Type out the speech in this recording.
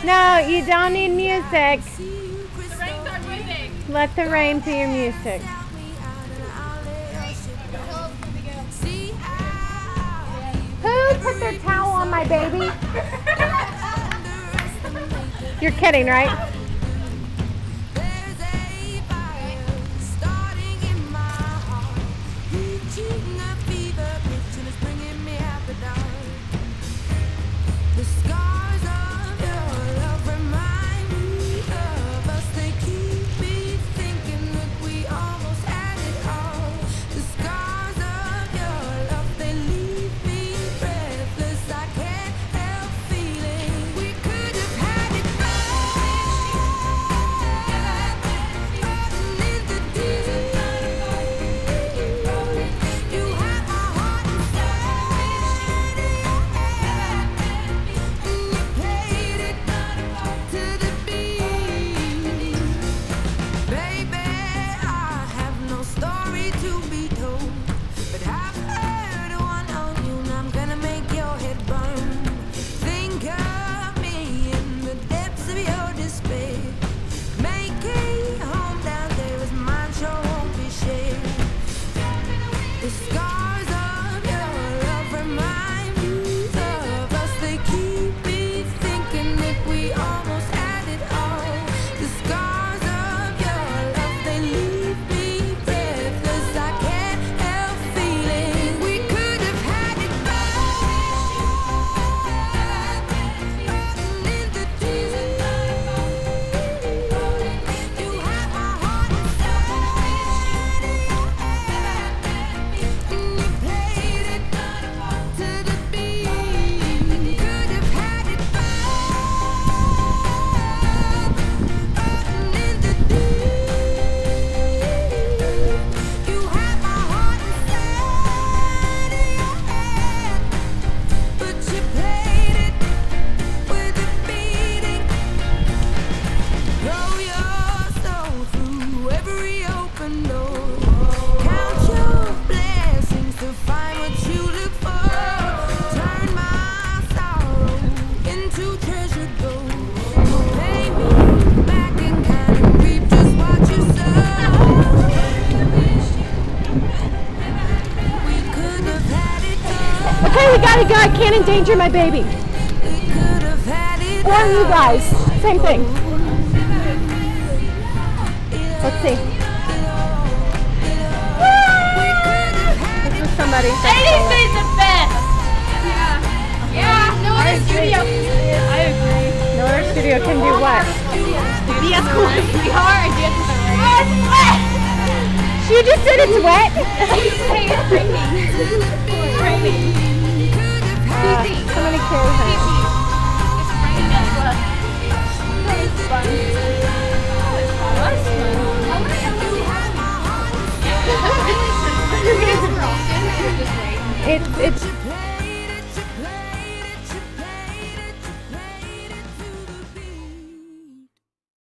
No, you don't need music. The rain starts moving. Let the rain do your music. Who put their towel on my baby? You're kidding, right? Okay, we gotta go. I can't endanger my baby. Or you guys. Same thing. Let's see. This is somebody. Anything's the best. Yeah. Yeah. No other studio. I agree. No other studio can do what? Be as cool as we are and dance with the rain. Oh, it's wet. She just said it's wet. Hey, it's raining. It's raining. Somebody carry her. It's raining as well. It's fun. Oh, it's fun. That's fun. I wonder how much you have. You guys are all in there just waiting. It's